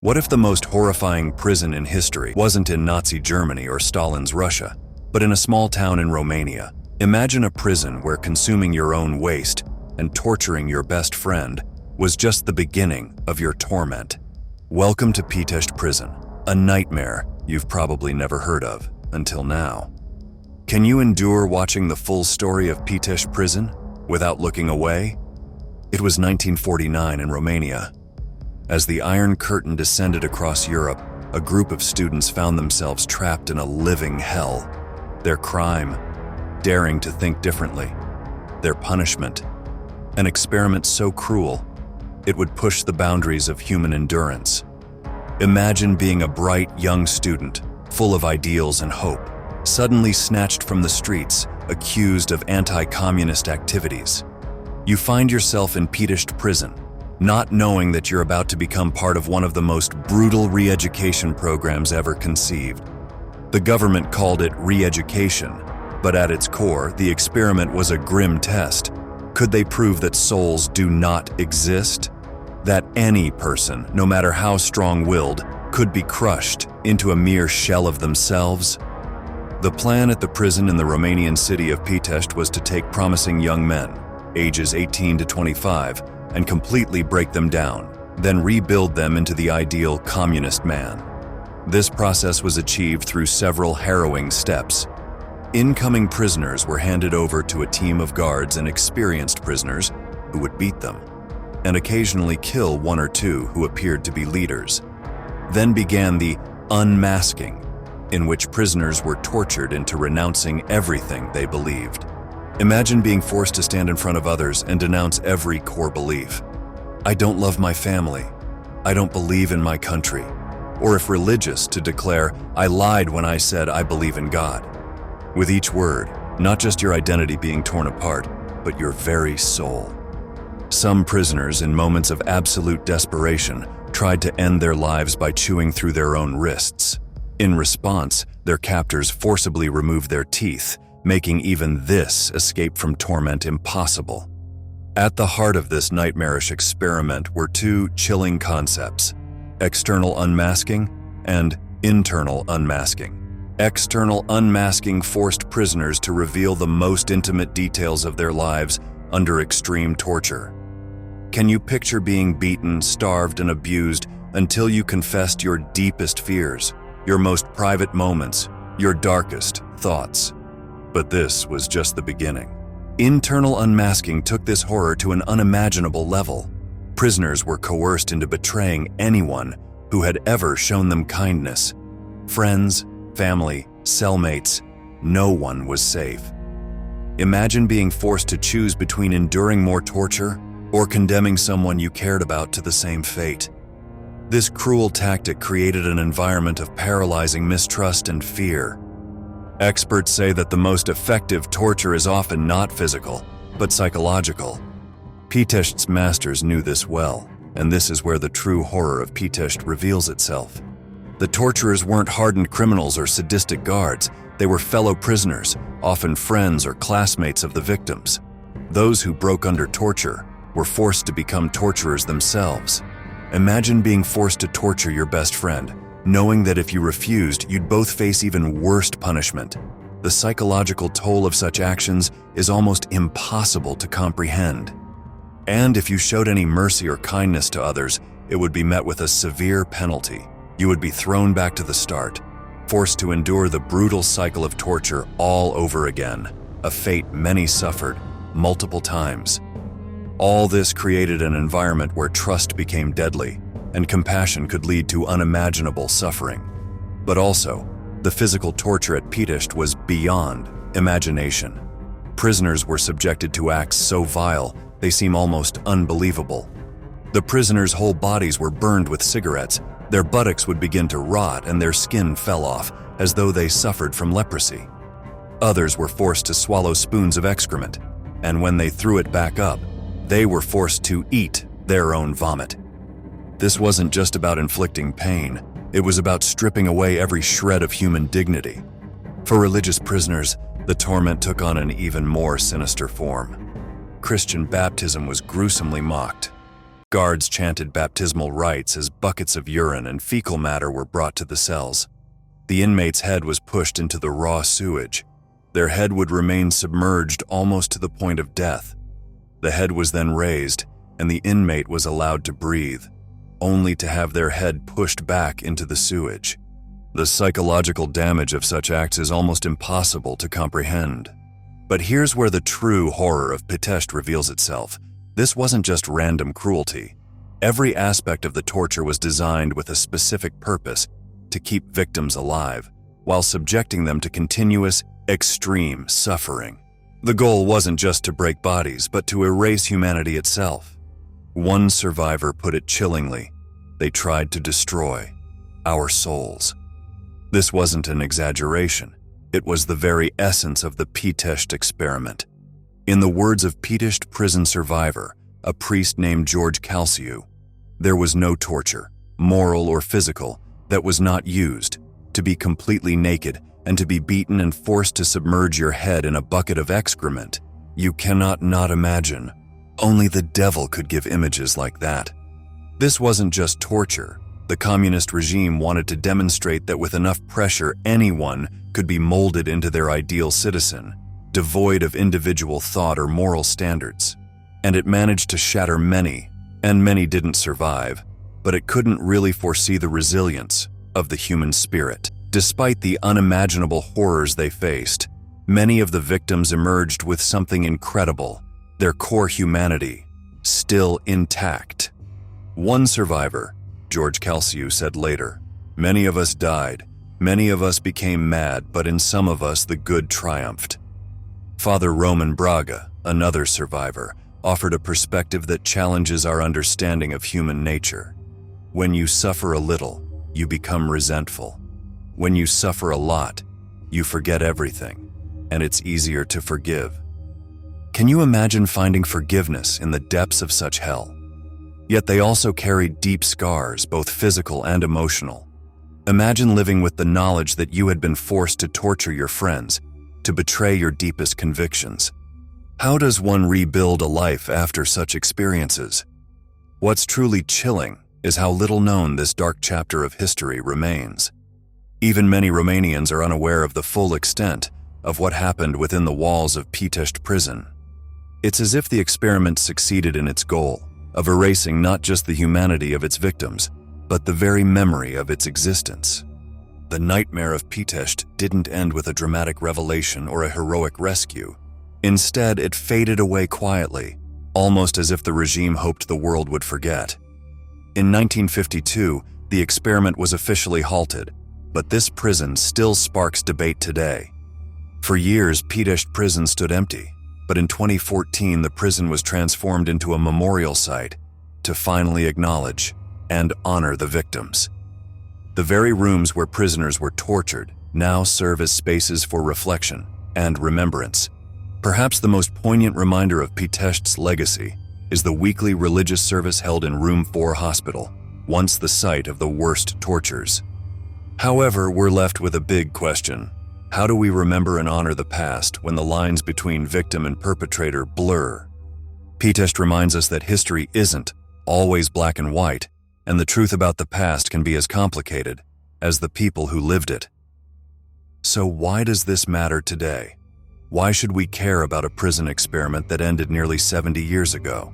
What if the most horrifying prison in history wasn't in Nazi Germany or Stalin's Russia, but in a small town in Romania? Imagine a prison where consuming your own waste and torturing your best friend was just the beginning of your torment. Welcome to Pitesti Prison, a nightmare you've probably never heard of until now. Can you endure watching the full story of Pitesti Prison without looking away? It was 1949 in Romania. As the Iron Curtain descended across Europe, a group of students found themselves trapped in a living hell. Their crime, daring to think differently. Their punishment, an experiment so cruel, it would push the boundaries of human endurance. Imagine being a bright young student, full of ideals and hope, suddenly snatched from the streets, accused of anti-communist activities. You find yourself in Pitesti Prison, not knowing that you're about to become part of one of the most brutal re-education programs ever conceived. The government called it re-education, but at its core, the experiment was a grim test. Could they prove that souls do not exist? That any person, no matter how strong-willed, could be crushed into a mere shell of themselves? The plan at the prison in the Romanian city of Pitesti was to take promising young men, ages 18 to 25, and completely break them down, then rebuild them into the ideal communist man. This process was achieved through several harrowing steps. Incoming prisoners were handed over to a team of guards and experienced prisoners who would beat them, and occasionally kill one or two who appeared to be leaders. Then began the unmasking, in which prisoners were tortured into renouncing everything they believed. Imagine being forced to stand in front of others and denounce every core belief. I don't love my family. I don't believe in my country. Or if religious, to declare, I lied when I said I believe in God. With each word, not just your identity being torn apart, but your very soul. Some prisoners, in moments of absolute desperation, tried to end their lives by chewing through their own wrists. In response, their captors forcibly removed their teeth, making even this escape from torment impossible. At the heart of this nightmarish experiment were two chilling concepts: external unmasking and internal unmasking. External unmasking forced prisoners to reveal the most intimate details of their lives under extreme torture. Can you picture being beaten, starved, and abused until you confessed your deepest fears, your most private moments, your darkest thoughts? But this was just the beginning. Internal unmasking took this horror to an unimaginable level. Prisoners were coerced into betraying anyone who had ever shown them kindness. Friends, family, cellmates, no one was safe. Imagine being forced to choose between enduring more torture or condemning someone you cared about to the same fate. This cruel tactic created an environment of paralyzing mistrust and fear. Experts say that the most effective torture is often not physical, but psychological. Pitesti's masters knew this well, and this is where the true horror of Pitesti reveals itself. The torturers weren't hardened criminals or sadistic guards. They were fellow prisoners, often friends or classmates of the victims. Those who broke under torture were forced to become torturers themselves. Imagine being forced to torture your best friend, knowing that if you refused, you'd both face even worse punishment. The psychological toll of such actions is almost impossible to comprehend. And if you showed any mercy or kindness to others, it would be met with a severe penalty. You would be thrown back to the start, forced to endure the brutal cycle of torture all over again, a fate many suffered multiple times. All this created an environment where trust became deadly, and compassion could lead to unimaginable suffering. But also, the physical torture at Pitesti was beyond imagination. Prisoners were subjected to acts so vile they seem almost unbelievable. The prisoners' whole bodies were burned with cigarettes, their buttocks would begin to rot, and their skin fell off as though they suffered from leprosy. Others were forced to swallow spoons of excrement, and when they threw it back up, they were forced to eat their own vomit. This wasn't just about inflicting pain, it was about stripping away every shred of human dignity. For religious prisoners, the torment took on an even more sinister form. Christian baptism was gruesomely mocked. Guards chanted baptismal rites as buckets of urine and fecal matter were brought to the cells. The inmate's head was pushed into the raw sewage. Their head would remain submerged almost to the point of death. The head was then raised, and the inmate was allowed to breathe, only to have their head pushed back into the sewage. The psychological damage of such acts is almost impossible to comprehend. But here's where the true horror of Pitesti reveals itself. This wasn't just random cruelty. Every aspect of the torture was designed with a specific purpose: to keep victims alive, while subjecting them to continuous, extreme suffering. The goal wasn't just to break bodies, but to erase humanity itself. One survivor put it chillingly: they tried to destroy our souls. This wasn't an exaggeration. It was the very essence of the Pitesti experiment. In the words of Pitesti prison survivor, a priest named 𝐬𝐭, there was no torture, moral or physical, that was not used. To be completely naked and to be beaten and forced to submerge your head in a bucket of excrement. You cannot not imagine. Only the devil could give images like that. This wasn't just torture. The communist regime wanted to demonstrate that with enough pressure, anyone could be molded into their ideal citizen, devoid of individual thought or moral standards. And it managed to shatter many, and many didn't survive, but it couldn't really foresee the resilience of the human spirit. Despite the unimaginable horrors they faced, many of the victims emerged with something incredible: their core humanity, still intact. One survivor, 𝐸𝐭, said later, "Many of us died, many of us became mad, but in some of us the good triumphed." Father Roman Braga, another survivor, offered a perspective that challenges our understanding of human nature. When you suffer a little, you become resentful. When you suffer a lot, you forget everything, and it's easier to forgive. Can you imagine finding forgiveness in the depths of such hell? Yet they also carried deep scars, both physical and emotional. Imagine living with the knowledge that you had been forced to torture your friends, to betray your deepest convictions. How does one rebuild a life after such experiences? What's truly chilling is how little known this dark chapter of history remains. Even many Romanians are unaware of the full extent of what happened within the walls of Pitesti Prison. It's as if the experiment succeeded in its goal of erasing not just the humanity of its victims, but the very memory of its existence. The nightmare of Pitesti didn't end with a dramatic revelation or a heroic rescue. Instead, it faded away quietly, almost as if the regime hoped the world would forget. In 1952, the experiment was officially halted, but this prison still sparks debate today. For years, Pitesti Prison stood empty, but in 2014, the prison was transformed into a memorial site to finally acknowledge and honor the victims. The very rooms where prisoners were tortured now serve as spaces for reflection and remembrance. Perhaps the most poignant reminder of Pitesti's legacy is the weekly religious service held in Room 4 Hospital, once the site of the worst tortures. However, we're left with a big question. How do we remember and honor the past when the lines between victim and perpetrator blur? Pitesti reminds us that history isn't always black and white, and the truth about the past can be as complicated as the people who lived it. So why does this matter today? Why should we care about a prison experiment that ended nearly 70 years ago?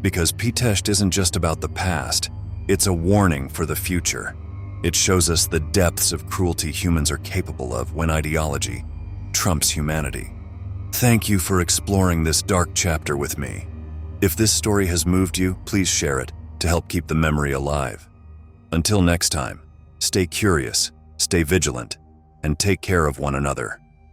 Because Pitesti isn't just about the past, it's a warning for the future. It shows us the depths of cruelty humans are capable of when ideology trumps humanity. Thank you for exploring this dark chapter with me. If this story has moved you, please share it to help keep the memory alive. Until next time, stay curious, stay vigilant, and take care of one another.